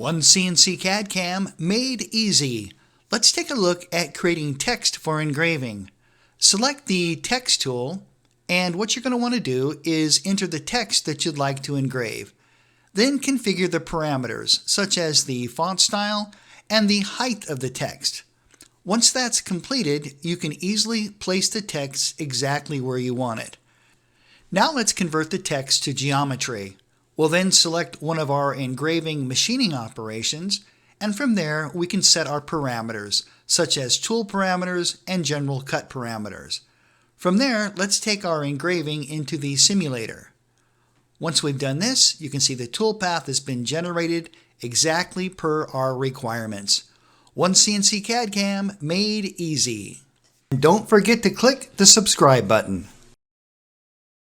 OneCNC CAD CAM Made Easy. Let's take a look at creating text for engraving. Select the text tool, and what you're going to want to do is enter the text that you'd like to engrave. Then configure the parameters, such as the font style and the height of the text. Once that's completed, you can easily place the text exactly where you want it. Now let's convert the text to geometry. We'll then select one of our engraving machining operations, and from there we can set our parameters, such as tool parameters and general cut parameters. From there, let's take our engraving into the simulator. Once we've done this, you can see the toolpath has been generated exactly per our requirements. OneCNC CAD CAM Made Easy. And don't forget to click the subscribe button.